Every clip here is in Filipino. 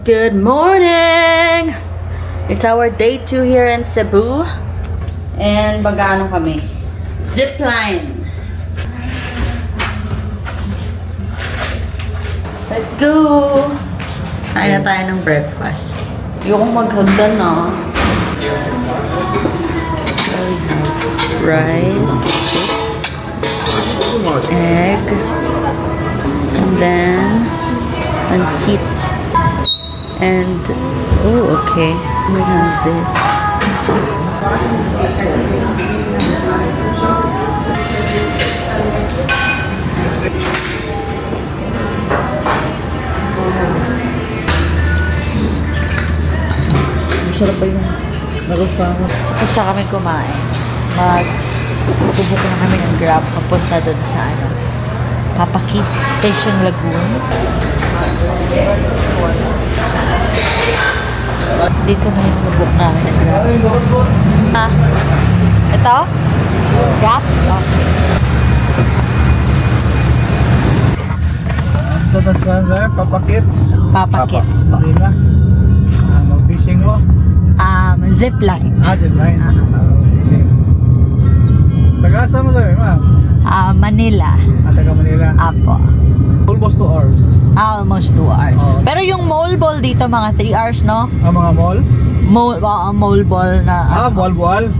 Good morning! It's our day 2 here in Cebu. And mag-ano kami? Zipline. Let's go! Kain na tayo ng breakfast. Ayokong maghagdan na. Rice, egg, and then pancit. And, oh, okay. We have this. Masarap ba yung narosama? Gusto kami kumain. Bubuk na kami ng Grab papunta doon sa Papa Kids Fishing Lagoon. Dito na yung bubuk namin ng Grab. Ito? Grab? Okay. Ito na sir, Papa Kids. Papa Kids po. Marina. Mag-fishing mo? Zipline. Zipline. Fishing. Taga-asa mo sir, ma'am? Manila. Taga Manila. Apo. Almost 2 hours. Almost 2 hours. Pero yung mole ball dito, mga 3 hours, no? Mga mall? Mole ball na... bual-bual?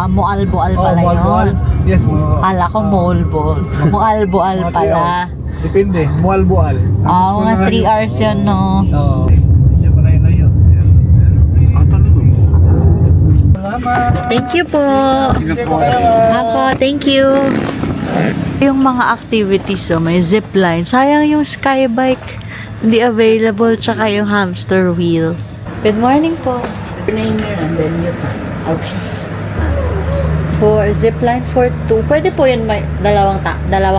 Mual-bual pala bual-bual. yun. Yes, Kala ko mole ball. Mual-bual pala. Depende, bual-bual. Mga 3 hours yun, no? Oo. Diyan pa na yun. Salamat. Thank you po. Ako, thank you. Yung mga activities, may zipline. Sayang yung skybike. Hindi available. Tsaka yung hamster wheel. Good morning po. Name and then you sign. Okay. For zipline for 2. Pwede po yun may dalawa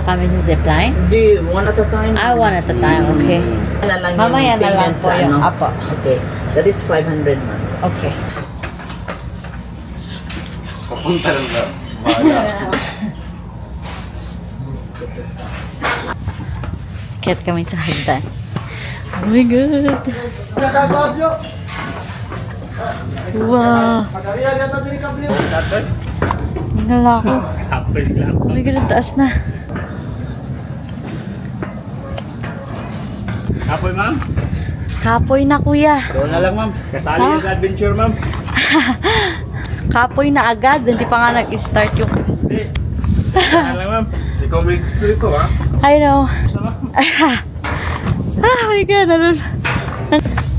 kami sa zipline? Hindi, one at a time. One at a time. Okay. Na lang Mamaya yung na lang payment po sa yung ano. apo. Okay. That is 500 man. Okay. Papunta lang na. Kit kami sa hagdan. Oh my God. Wow. Nala ko. Oh my God, ang taas na. Kapoy, ma'am? Kapoy na, kuya. Doon na lang, ma'am. Kasali Ha? sa adventure, ma'am. Kapoy na agad. Hindi pa nga nag-start yung... Hindi. Doon na lang, ma'am. Ikaw may gusto dito, ha? I know. Oh my God,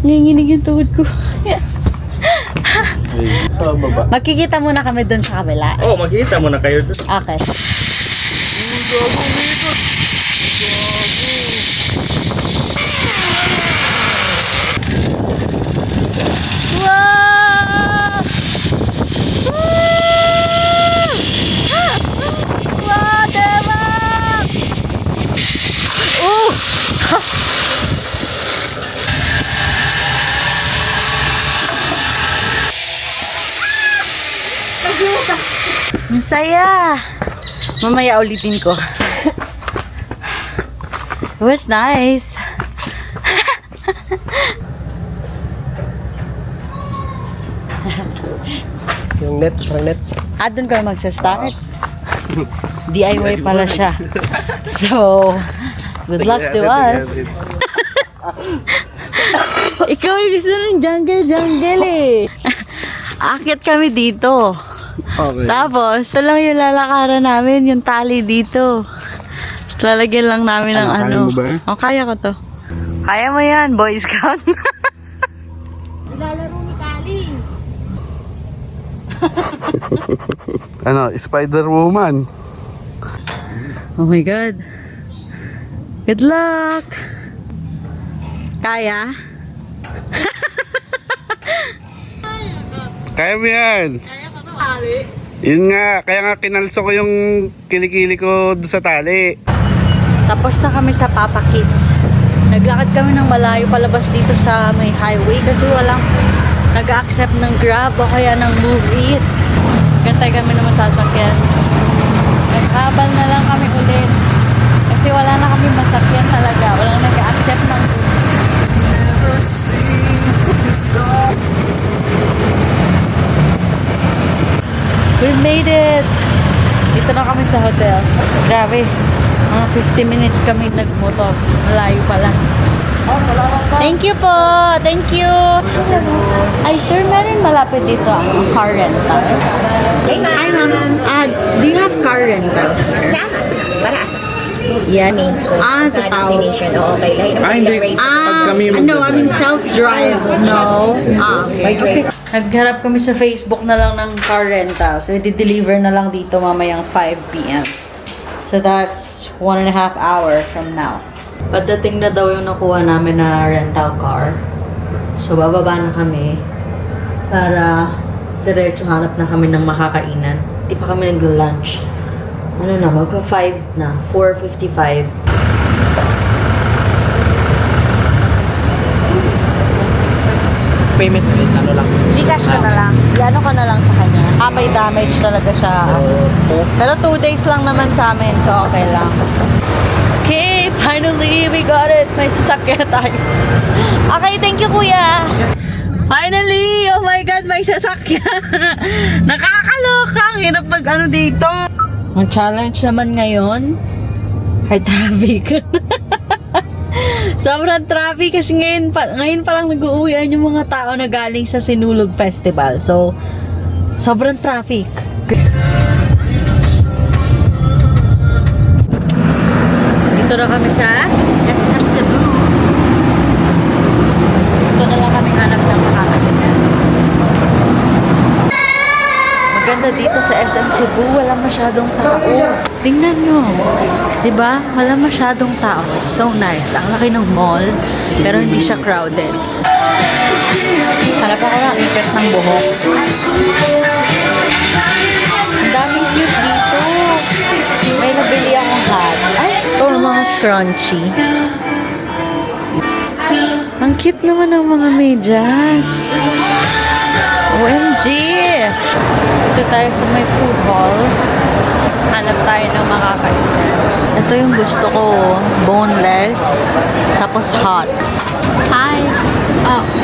nanginginig yung tuhod ko. Sa baba. Magkikita muna kami doon sa kabila. Oh, makikita mo na kayo doon. Okay. Wow! Wow, tebak! Ang saya! Mamaya ulitin ko. It was nice. Yung net, Doon kayo magsa-start. DIY pala siya. So, good luck to us. Ikaw yung gusto ng jungle eh. Akit kami dito. Okay. Tapos, ito lang yung lalakaran namin, yung tali dito. Lalagyan lang namin ng Kaya mo ba? Kaya ko to. Kaya mo yan, Boy Scout. Lalaro ni Kaling. Spider-Woman. Oh my God. Good luck. Kaya? Kaya mo yan. Yun nga, kaya nga kinalso ko yung kilikili ko doon sa tali. Tapos na kami sa Papa Kids. Naglakad kami ng malayo palabas dito sa may highway kasi walang nag-accept ng Grab o kaya ng Move It. Gantay kami na masasakyan. Naghabal na lang kami ulit. Kasi wala na kami masakyan talaga. Walang nag-accept ng Grab. made it! Dito na kami sa hotel. Grabe. Mga 50 minutes kami nagmotor. Malayo pala. Thank you po! Thank you! Ay, sir, meron malapit dito car rental. Hi, ma'am. Do you have car rental? Para asa? Yan. Sa Sa tao. destination. Oo, okay. Lahi naman Hindi. yung rates. Pag kami No, I mean self-drive. No. Okay. Nagharap kami sa Facebook na lang ng car rental. So, i-deliver na lang dito mamayang 5 p.m. So, that's 1.5 hour from now. Pagdating na daw yung nakuha namin na rental car. So, bababa na kami para diretso hanap na kami ng makakainan. Hindi pa kami nagla-lunch. Ano na, magka-5 na. 4:55. Payment is ano lang. Gcash ka na lang. Iano ka na lang sa kanya. May damage talaga siya. Pero 2 days lang naman sa amin, so okay lang. Okay, finally, we got it. May sasakyan na tayo. Okay, thank you, kuya. Finally! Oh my God, may sasakyan. Nakakaloka. Ang hirap mag ano dito. Ang challenge naman ngayon ay traffic. Sobrang traffic kasi ngayon pa lang nag-uuwian yung mga tao na galing sa Sinulog Festival. So, sobrang traffic. Dito na kami sa SM Cebu. Dito na lang kami hanap ng makakalitan. Maganda dito sa SM Cebu, wala masyadong tao. Tingnan nyo. Diba? Wala masyadong tao. It's so nice. Ang laki ng mall, pero hindi siya crowded. Hanap ako ng ikat ng buhok. Ang daming cute dito. May nabili akong hat. Ay, ito mga scrunchy. Ang cute naman ng mga medyas. OMG! Ito tayo sa may food hall. Hanap tayo ng makakainan. Ito yung gusto ko. Boneless. Tapos hot. Hi!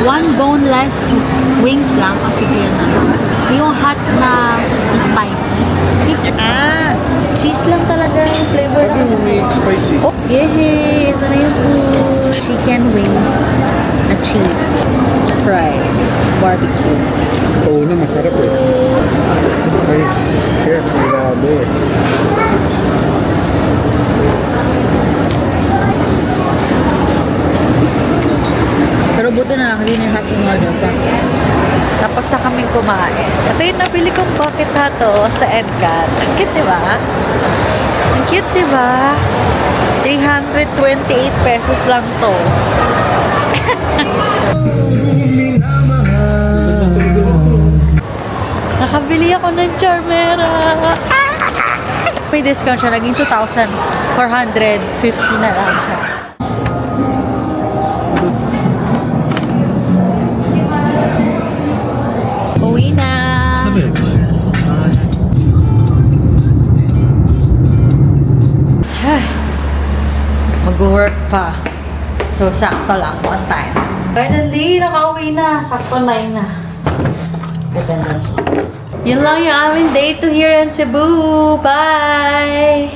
One boneless wings lang. O sige yan na lang. Yung hot na spicy. Cheese lang talaga yung flavor ng spicy. Oh, yay! Ito na yung food. Chicken wings na cheese. Fries. Barbecue. Oo na, masarap eh. Ay, shit, grabe. Pero buti na lang, hindi na happy model ka. Tapos sa kaming kumain. Ito yung nabili kong bucket hato sa Edgat. Ang cute, di ba? Ang cute, di ba? 328 pesos lang to. Nakabili ako ng Charmera. May discount siya. Naging 2,450 na lang siya. Uwi na. Mag-work pa. So, sakto lang. One time. Finally, nakauwi na. Sakto 9 na. Yun lang yung aming day to here in Cebu. Bye!